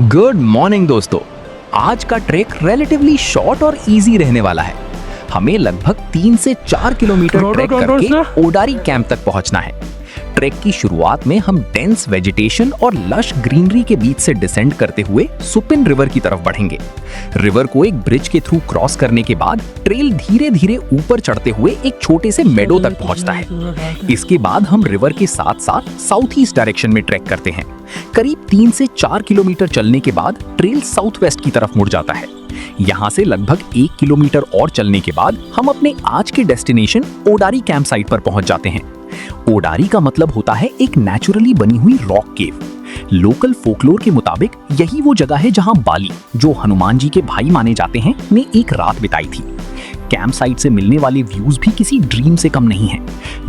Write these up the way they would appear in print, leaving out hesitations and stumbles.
Good morning दोस्तों। आज का ट्रैक रिलेटिवली शॉर्ट और इजी रहने वाला है। हमें लगभग 3 से 4 किलोमीटर ट्रैक करके ओडारी कैंप तक पहुंचना है। ट्रैक की शुरुआत में हम डेंस वेजिटेशन और लश ग्रीनरी के बीच से डिसेंड करते हुए सुपिन रिवर की तरफ बढ़ेंगे। रिवर को एक ब्रिज के थ्रू क्रॉस करने के बाद ट्रेल धीरे धीरे ऊपर चढ़ते हुए एक छोटे से मेडो तक पहुंचता है। इसके बाद हम रिवर के साथ साथ साउथ ईस्ट डायरेक्शन में ट्रैक करते हैं। करीब 3 से 4 किलोमीटर चलने के बाद ट्रेल साउथ वेस्ट की तरफ मुड़ जाता है। यहाँ से लगभग 1 किलोमीटर और चलने के बाद हम अपने आज के डेस्टिनेशन ओडारी कैंप साइट पर पहुंच जाते हैं। ओडारी का मतलब होता है एक नेचुरली बनी हुई रॉक केव। लोकल फोकलोर के मुताबिक यही वो जगह है जहां बाली, जो हनुमान जी के भाई माने जाते हैं, ने एक रात बिताई थी। कैंप साइट से मिलने वाले व्यूज भी किसी ड्रीम से कम नहीं है।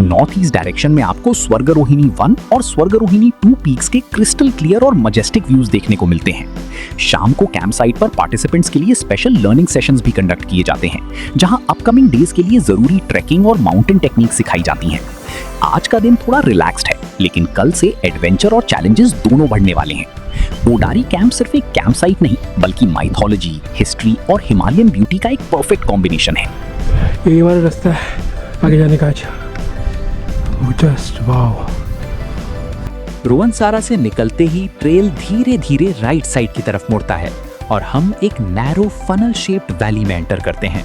नॉर्थ ईस्ट डायरेक्शन में आपको स्वर्गरोहिणी 1 और स्वर्गरोहिणी 2 पीक्स के क्रिस्टल क्लियर और मजेस्टिक व्यूज देखने को मिलते हैं। शाम को कैंप साइट पर पार्टिसिपेंट्स के लिए स्पेशल लर्निंग सेशंस भी कंडक्ट किए जाते हैं, जहां अपकमिंग डेज के लिए जरूरी ट्रैकिंग और माउंटेन टेक्निक सिखाई जाती हैं। आज का दिन थोड़ा रिलैक्स्ड है, लेकिन कल से एडवेंचर और चैलेंजेस दोनों बढ़ने वाले हैं। ओडारी कैंप सिर्फ एक कैंप साइट नहीं, बल्कि माइथोलॉजी, हिस्ट्री और हिमालयन ब्यूटी का एक परफेक्ट कॉम्बिनेशन है। यही वाला रास्ता है आगे जाने का। आज जस्ट वाओ। रोवनसारा से निकलते ही ट्रेल धीरे धीरे राइट साइड की तरफ मुड़ता है और हम एक नैरो फनल शेप्ड वैली में एंटर करते हैं।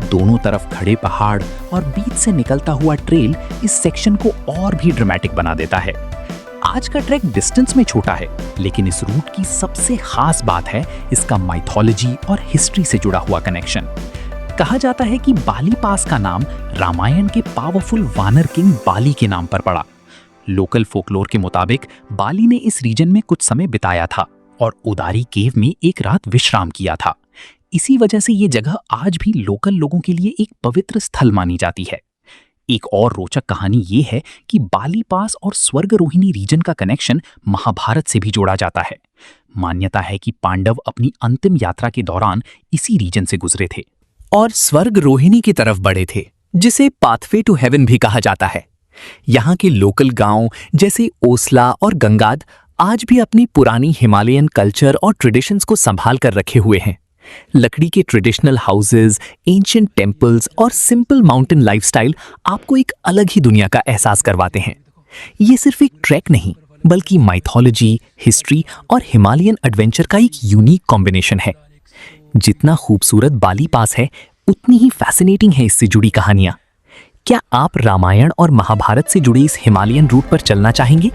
दोनों तरफ खड़े पहाड़ और बीच से निकलता हुआ ट्रेल इस सेक्शन को और भी ड्रामेटिक बना देता है। आज का ट्रैक डिस्टेंस में छोटा है, लेकिन इस रूट की सबसे खास बात है इसका माइथोलॉजी और हिस्ट्री से जुड़ा हुआ कनेक्शन। कहा जाता है कि बाली पास का नाम रामायण के पावरफुल वानर किंग बाली के नाम पर पड़ा। लोकल फोकलोर के मुताबिक बाली ने इस रीजन में कुछ समय बिताया था और ओडारी केव में एक रात विश्राम किया था। इसी वजह से ये जगह आज भी लोकल लोगों के लिए एक पवित्र स्थल मानी जाती है। एक और रोचक कहानी ये है कि बाली पास और स्वर्गरोहिणी रीजन का कनेक्शन महाभारत से भी जोड़ा जाता है। मान्यता है कि पांडव अपनी अंतिम यात्रा के दौरान इसी रीजन से गुजरे थे और स्वर्गरोहिणी की तरफ बढ़े थे, जिसे पाथवे टू हेवन भी कहा जाता है। यहाँ के लोकल गांव जैसे ओसला और गंगाद आज भी अपनी पुरानी हिमालयन कल्चर और ट्रेडिशंस को संभाल कर रखे हुए हैं। लकड़ी के ट्रेडिशनल हाउसेज, एंशिएंट टेम्पल्स और सिंपल माउंटेन लाइफस्टाइल आपको एक अलग ही दुनिया का एहसास करवाते हैं। ये सिर्फ एक ट्रैक नहीं, बल्कि माइथोलॉजी, हिस्ट्री और हिमालयन एडवेंचर का एक यूनिक कॉम्बिनेशन है। जितना खूबसूरत बाली पास है, उतनी ही फैसिनेटिंग है इससे जुड़ी कहानियां। क्या आप रामायण और महाभारत से जुड़े इस हिमालयन रूट पर चलना चाहेंगे?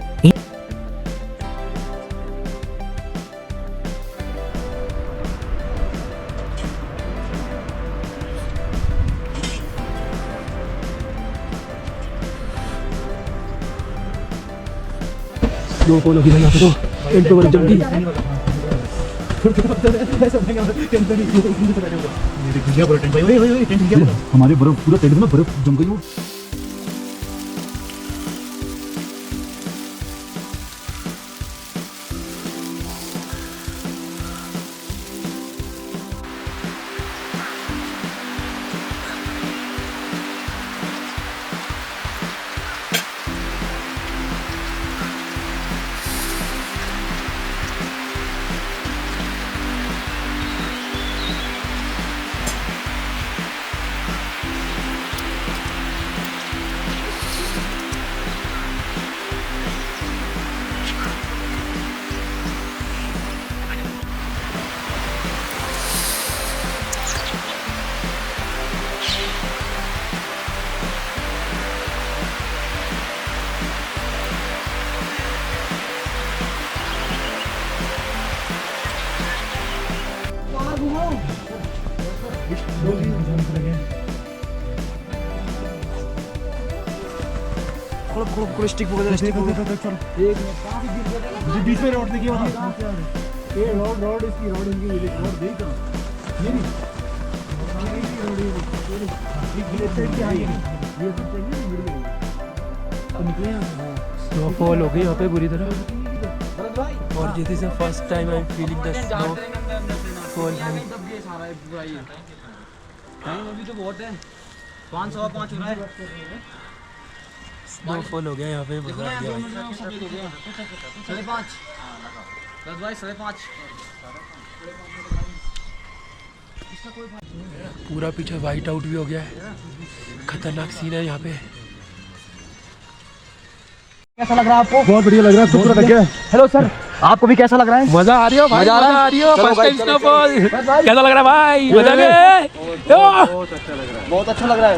दो फॉलो की यहाँ पे तो टेंट पे जल्दी हमारे बर्फ पूरा टेंट में बर्फ जम गई हो। स्टिक बीच में रोड देखिए, ये रोड इसकी रोड इनकी रोड देख ये नहीं स्नोफॉल हो गई यहाँ पे बुरी तरह। और जिस से first time I am feeling the snowfall. अभी तो बहुत है, 505 हो रहा है। स्नोफॉल हो गया यहाँ पे। देखो ना, 5 पूरा पीछे वाइट आउट भी हो गया है, खतरनाक सीन है यहाँ पे। कैसा लग रहा है आपको? बहुत बढ़िया लग रहा है, खूबसूरत लग गया। हेलो सर, आपको भी कैसा लग रहा है? मजा आ रही हो भाई, मजा आ रही हो। फर्स्ट टाइम स्नोफॉल कैसा लग रहा है भाई? मजा आ गया। बहुत अच्छा लग रहा है।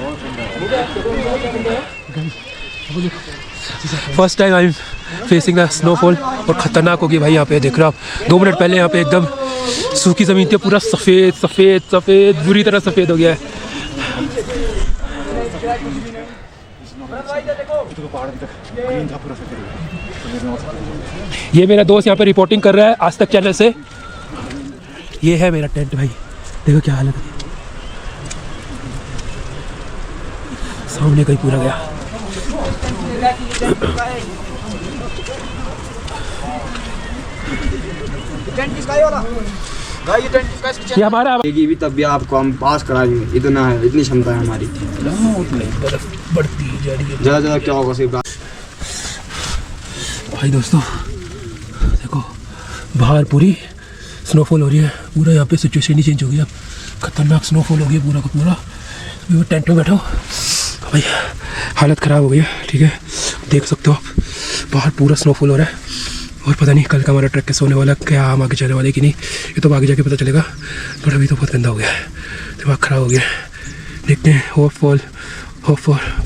First time I am facing the snowfall और खतरनाक होगी भाई। यहाँ पे देख रहे हो आप, 2 मिनट पहले यहाँ पे एकदम सूखी ज़मीन थी, पूरा सफ़ेद सफ़ेद सफ़ेद बुरी तरह सफ़ेद हो गया है। ये मेरा दोस्त यहाँ पे रिपोर्टिंग कर रहा है आज तक चैनल से। ये है मेरा टेंट भाई, देखो क्या हालत है, सामने कहीं पूरा गया। ये हमारा भी तब भी आपको हम पास करा देंगे, इतना है, इतनी क्षमता है हमारी। बर्फ बढ़ती जा रही है ज़्यादा ज़्यादा क्या होगा सिर्फ भाई। दोस्तों देखो, बाहर पूरी स्नोफॉल हो रही है, पूरा यहाँ पे सिचुएशन ही चेंज हो गई। अब खतरनाक स्नोफॉल हो गई पूरा का पूरा। मैं टेंट में बैठा हूँ भाई, हालत ख़राब हो गई है। ठीक है, देख सकते हो आप, बाहर पूरा स्नोफॉल हो रहा है और पता नहीं कल का हमारा ट्रैक कैसे होने वाला है, क्या हम आगे चलने वाले कि नहीं, ये तो आगे जाके पता चलेगा। बट अभी तो बहुत गंदा हो गया है, दिमाग ख़राब हो गया है। देखते हैं, होप फॉर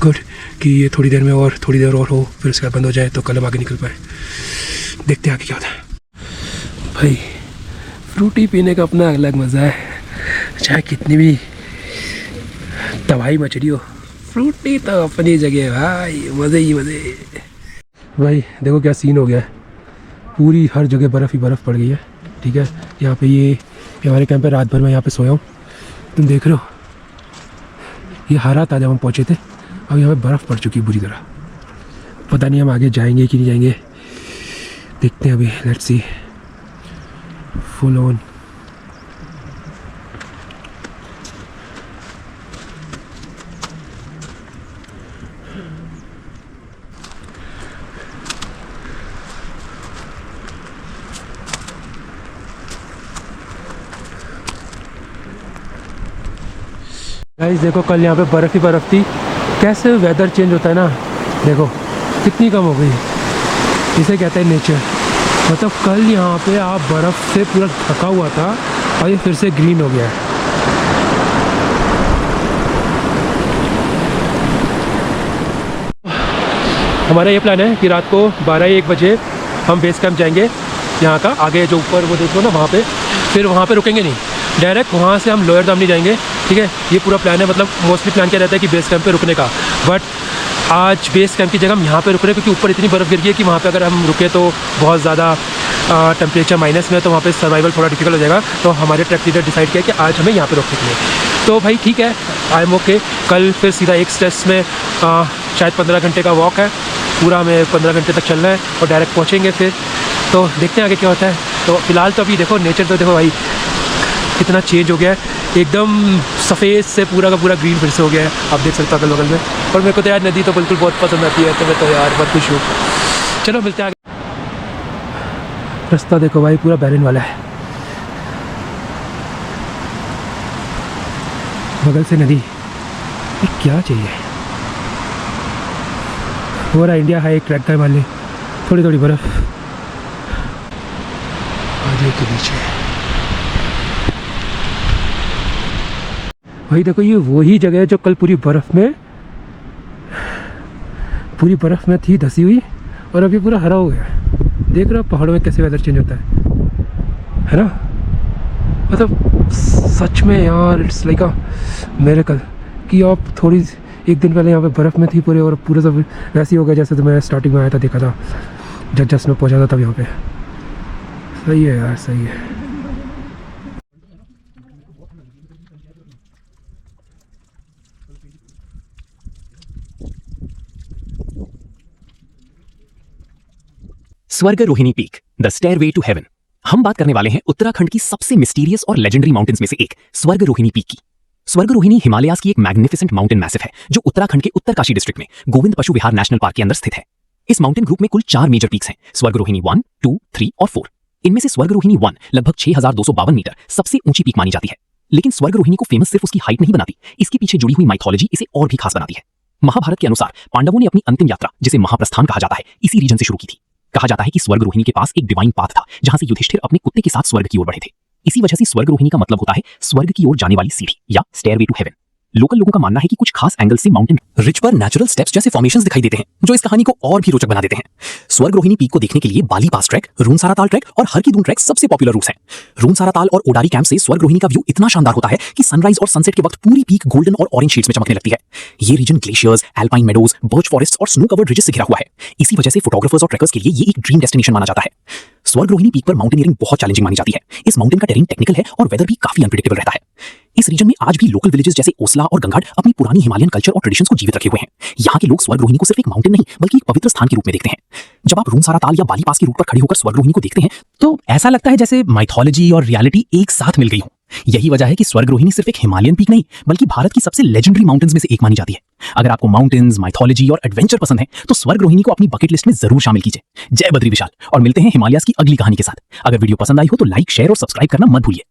गुड कि ये थोड़ी देर और हो, फिर उसके बाद बंद हो जाए तो कल हम आगे निकल पाए। देखते हैं आगे क्या होता है। भाई फ्रूटी पीने का अपना अलग मज़ा है, चाहे कितनी भी तबाही मच रही हो, फ्रूटी तो अपनी जगह है भाई, मज़े ही मज़े। भाई देखो क्या सीन हो गया है, पूरी हर जगह बर्फ़ ही बर्फ़ पड़ गई है। ठीक है, यहाँ पे ये हमारे कैंप पे रात भर मैं यहाँ पे सोया हूँ, तुम देख रहे हो। ये हारा था जब हम पहुँचे थे, अब यहाँ पे बर्फ़ पड़ चुकी है बुरी तरह। पता नहीं हम आगे जाएंगे कि नहीं जाएंगे, देखते हैं अभी। Let's see, full on. Guys देखो, कल यहाँ पे बर्फ़ ही बर्फ़ थी, कैसे वेदर चेंज होता है ना, देखो कितनी कम हो गई। इसे कहते हैं नेचर। मतलब कल यहाँ पे आप बर्फ़ से पूरा ढका हुआ था और ये फिर से ग्रीन हो गया है। हमारा ये प्लान है कि रात को 12-1 बजे हम बेस कैंप जाएंगे, यहाँ का आगे जो ऊपर वो देख लो ना वहाँ पे, फिर वहाँ पे रुकेंगे नहीं, डायरेक्ट वहाँ से हम लोअर दामनी जाएंगे। ठीक है, ये पूरा प्लान है। मतलब मोस्टली प्लान क्या रहता है कि बेस कैंप पे रुकने का, बट आज बेस कैंप की जगह हम यहाँ पे रुक रहे हैं क्योंकि ऊपर इतनी बर्फ़ गिर गई है कि वहाँ पे अगर हम रुके तो बहुत ज़्यादा टेम्परेचर माइनस में है, तो वहाँ पे सर्वाइवल थोड़ा डिफिकल्ट हो जाएगा। तो हमारे ट्रैक लीडर डिसाइड किया कि आज हमें यहाँ पे रोकने के लिए। तो भाई ठीक है, आई एम ओके। कल फिर सीधा एक स्ट्रेस में शायद 15 घंटे का वॉक है, पूरा हमें 15 घंटे तक चलना है और डायरेक्ट पहुँचेंगे फिर। तो देखते हैं आगे क्या होता है। तो फिलहाल तो अभी देखो नेचर तो देखो भाई कितना चेंज हो गया है, एकदम सफ़ेद से पूरा का पूरा ग्रीन फिर से हो गया है, आप देख सकते हो अगल बगल में। और मेरे को तो यार नदी तो बिल्कुल बहुत पसंद आती है, तो मैं तो यार बहुत खुश हूँ। चलो मिलते हैं आगे। रास्ता देखो भाई पूरा बैरन वाला है, बगल से नदी, ये क्या चाहिए। हो रहा इंडिया हाई ट्रैक का मान ली, थोड़ी थोड़ी बर्फ़ आगे के बीच है। भाई देखो, ये वही जगह है जो कल पूरी बर्फ़ में थी धसी हुई, और अभी पूरा हरा हो गया है। देख रहे हो पहाड़ों में कैसे वेदर चेंज होता है ना। मतलब सच में यार, इट्स लाइक अ मिरेकल कि आप थोड़ी एक दिन पहले यहाँ पे बर्फ़ में थी पूरे, और पूरे सब वैसे ही हो गया जैसे तो मैं स्टार्टिंग में आया था, देखा था जस्ट में पहुँचा था तब यहाँ पे। सही है यार, सही है। Swarg Rohini peak, the stairway to heaven. हम बात करने वाले हैं उत्तराखंड की सबसे मिस्टीरियस और लेजेंडरी माउंटेन्स में से एक स्वर्ग रोहिणी पीक की। स्वर्ग रोहिणी हिमालयाज की एक मैग्निफिसेंट माउंटेन मैसिव है जो उत्तराखंड के उत्तरकाशी डिस्ट्रिक्ट में गोविंद पशु विहार नेशनल पार्क के अंदर स्थित है। इस माउंटेन ग्रुप में कुल 4 मेजर पीक्स हैं, स्वर्ग रोहिणी 1, 2, 3 और 4। इनमें से स्वर्गरोहिणी 1 लगभग 6252 मीटर सबसे ऊंची पीक मानी जाती है। लेकिन स्वर्गरोहिणी को फेमस सिर्फ उसकी हाइट नहीं बनाती, इसके पीछे जुड़ी हुई माइथोलॉजी इसे और भी खास बनाती है। महाभारत के अनुसार पांडवों ने अपनी अंतिम यात्रा, जिसे महाप्रस्थान कहा जाता है, इसी रीजन से शुरू की थी। कहा जाता है कि स्वर्गरोहिणी के पास एक डिवाइन पाथ था, जहां से युधिष्ठिर अपने कुत्ते के साथ स्वर्ग की ओर बढ़े थे। इसी वजह से स्वर्गरोहिणी का मतलब होता है स्वर्ग की ओर जाने वाली सीढ़ी या स्टेयरवे टू हेवन। लोकल लोगों का मानना है कि कुछ खास एंगल से माउंटेन रिच पर नेचुरल स्टेप्स जैसे फॉर्मेशंस दिखाई देते हैं, जो इस कहानी को और भी रोचक बना देते हैं। स्वर्गरोहिणी पीक को देखने के लिए बाली पास ट्रैक, रूनसारा ताल ट्रैक और हरकीदून ट्रैक सबसे पॉपुलर रूट्स हैं। रूनसारा ताल और ओडारी कैंप से स्वर्गरोहिणी का व्यू इतना शानदार होता है कि सनराइज और सनसेट के वक्त पूरी पीक गोल्डन और ऑरेंज शेड्स में चमकने लगती है। ये region glaciers, alpine meadows, birch forest और स्नो कवर्ड रिजेस से घिरा हुआ है। इसी वजह से फोटोग्राफर्स और ट्रैकर्स के लिए ये एक ड्रीम डेस्टिनेशन माना जाता है। स्वर्गरोहिणी पीक पर माउंटेनियरिंग बहुत चैलेंजिंग मानी जाती है। इस माउंटेन का टेरेन टेक्निकल है और वेदर भी काफी अनप्रेडिक्टेबल रहता है। इस रीजन में आज भी लोकल विलेजेस जैसे ओसला और गंगाड अपनी पुरानी हिमालयन कल्चर और ट्रेडिशंस को जीवित रखे हुए हैं। यहाँ के लोग स्वर्गरोहिणी को सिर्फ एक माउंटेन नहीं बल्कि एक पवित्र स्थान के रूप में देखते हैं। जब आप रूनसारा ताल या बाली पास के रूट पर खड़े होकर स्वर्गरोहिणी को देखते हैं तो ऐसा लगता है जैसे माइथोलॉजी और रियलिटी एक साथ मिल गई हो। यही वजह है कि स्वर्गरोहिणी सिर्फ एक हिमालयन पीक नहीं बल्कि भारत की सबसे लेजेंडरी माउंटेन्स में से एक मानी जाती है। अगर आपको माउंटेन्स, माइथोलॉजी और एडवेंचर पसंद है तो स्वर्गरोहिणी को अपनी बकेट लिस्ट में जरूर शामिल कीजिए। जय बद्री विशाल, और मिलते हैं हिमालयाज की अगली कहानी के साथ। अगर वीडियो पसंद आई हो तो लाइक, शेयर और सब्सक्राइब करना मत भूलिए।